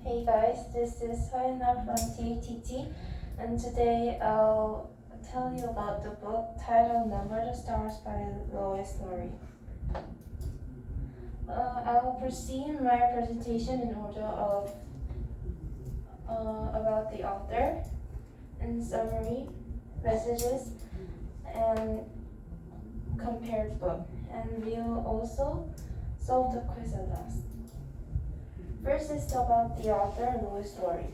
Hey guys, this is Hoyana from TATT, and today I'll tell you about the book titled Number the Stars by Lois Lowry. I'll proceed my presentation in order of about the author, and summary, messages, and compared book, and we'll also solve the quiz at last. First is about the author, Lois Lowry.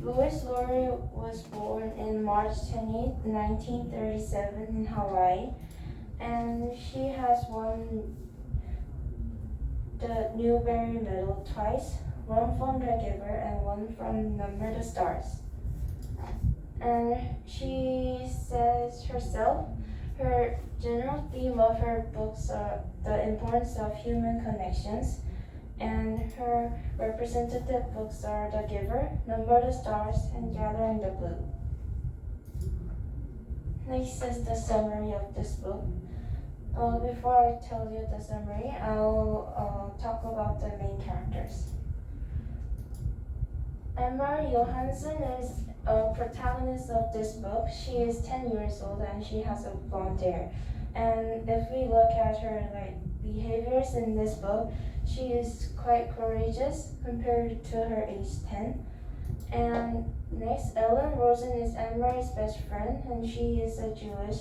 Lois Lowry was born in March 20, 1937 in Hawaii, and she has won the Newbery Medal twice, one from The Giver and one from Number the Stars. And she says herself, her general theme of her books are the importance of human connections, and her representative books are The Giver, Number the Stars, and Gathering the Blue. Next is the summary of this book. Before I tell you the summary, I'll talk about the main characters. Emma Johansson is a protagonist of this book. She is 10 years old and she has a blonde hair. And if we look at her behaviors in this book, she is quite courageous compared to her age 10. And next, Ellen Rosen is Anne-Marie's best friend, and she is a Jewish,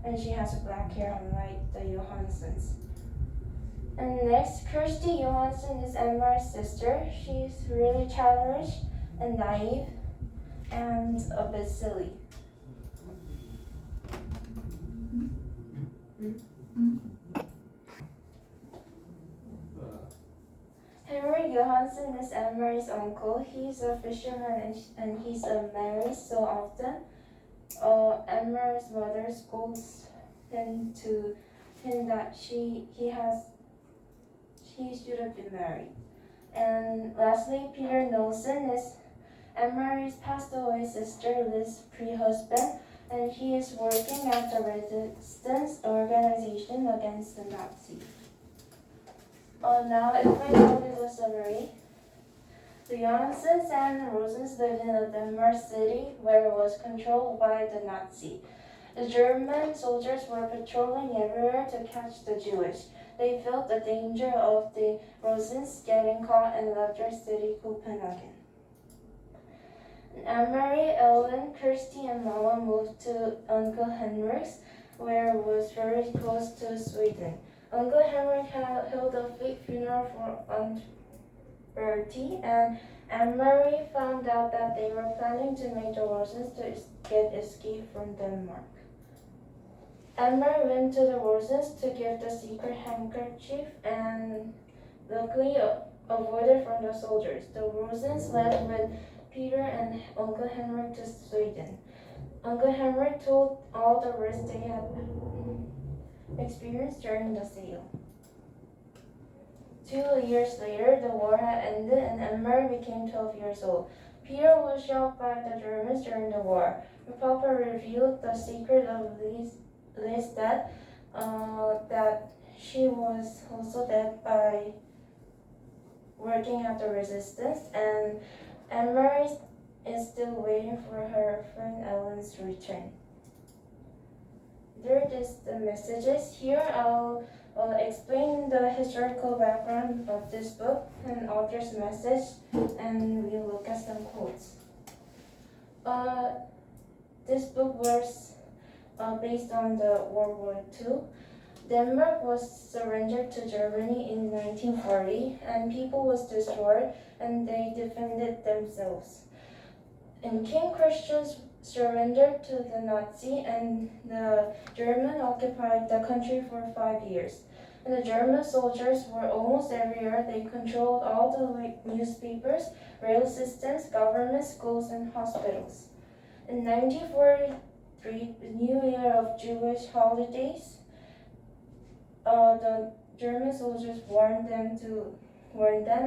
and she has black hair unlike the Johanssons. And next, Kirsty Johansson is Anne-Marie's sister. She's really childish and naive and a bit silly. Henry Johansson is Anne-Marie's uncle. He's a fisherman and he's married so often. Anne-Marie's mother scolds him to him that he should have been married. And lastly, Peter Nelson is Anne-Marie's passed away sister Liz's pre-husband, and he is working at the resistance organization against the Nazis. Now, if I go to the summary, the Johanssons and Rosens lived in a Denmark city where it was controlled by the Nazi. The German soldiers were patrolling everywhere to catch the Jewish. They felt the danger of the Rosens getting caught and left their city, Copenhagen. Anne-Marie, Ellen, Kirsty, and Mama moved to Uncle Henrik's, where it was very close to Sweden. Uncle Henrik held a fake funeral for Aunt Bertie, and Anne-Marie found out that they were planning to make the Rosens to get escape from Denmark. Anne-Marie went to the Rosens to get the secret handkerchief and luckily avoided from the soldiers. The Rosens left with Peter and Uncle Henrik to Sweden. Uncle Henrik told all the risks they had experienced during the sale. 2 years later, the war had ended and Anne-Marie became 12 years old. Peter was shot by the Germans during the war. Her papa revealed the secret of Liz's death, that she was also dead by working at the resistance, and Anne-Marie is still waiting for her friend Ellen's return. There is the messages. Here I'll explain the historical background of this book and author's message, and we'll look at some quotes. This book was based on the World War II. Denmark was surrendered to Germany in 1940, and people was destroyed, and they defended themselves. And King Christians surrendered to the Nazi, and the German occupied the country for 5 years. And the German soldiers were almost everywhere. They controlled all the newspapers, rail systems, government, schools, and hospitals. In 1943, the new year of Jewish holidays, the German soldiers warned them,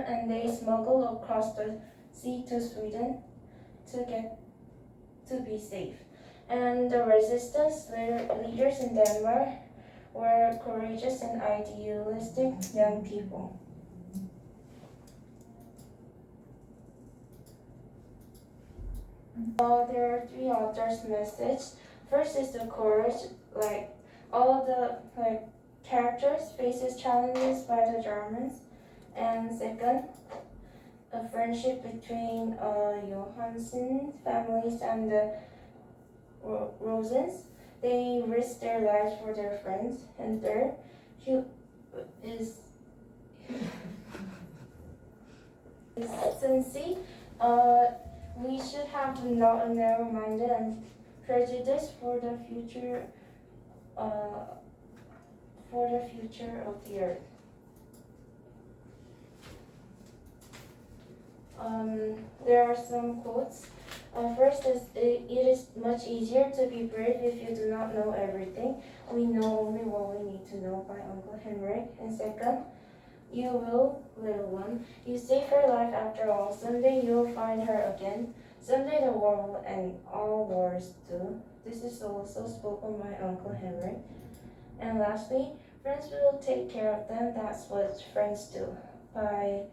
and they smuggled across the sea to Sweden to be safe. And the resistance leaders in Denmark were courageous and idealistic young people. There are three authors' message. First is the courage, like all the characters faces challenges by the Germans, and second, a friendship between Johansson families and the Rosens. They risk their lives for their friends, and third, is Sensi. We should have not a narrow-minded and prejudice for the future of the earth. There are some quotes. First is, it is much easier to be brave if you do not know everything. We know only what we need to know by Uncle Henrik. And second, you will, little one. You save her life after all. Someday you'll find her again. Someday the war will end. All wars do. This is also spoken by Uncle Henrik. And lastly, friends will take care of them. That's what friends do. By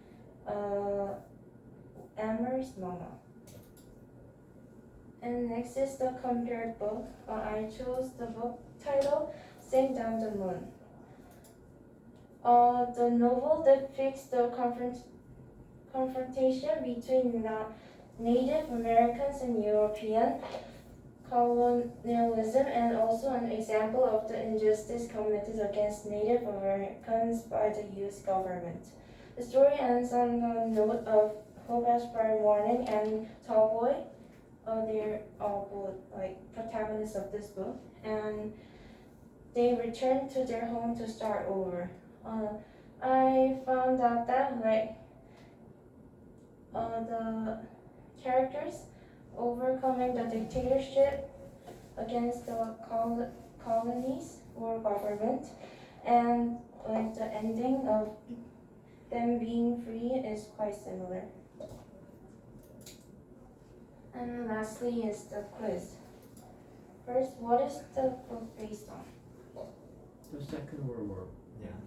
Amber's Mama. And next is the compared book. I chose the book title, Sing Down the Moon. The novel depicts the confrontation between Native Americans and European colonialism, and also an example of the injustice committed against Native Americans by the U.S. government. The story ends on a note of hope as bright morning and Tallboy. They're all both protagonists of this book, and they return to their home to start over. I found out that the characters overcoming the dictatorship against the colonies or government, and the ending of them being free is quite similar. And lastly is the quiz. First, what is the book based on? The Second World War. Yeah.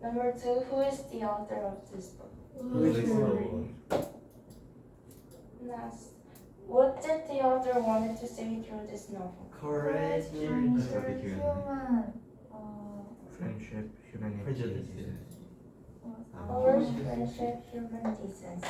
Number two, who is the author of this book? Last, what did the author wanted to say through this novel? Courage, human friendship, humanity, Prejudices. Courage, friendship, human decency.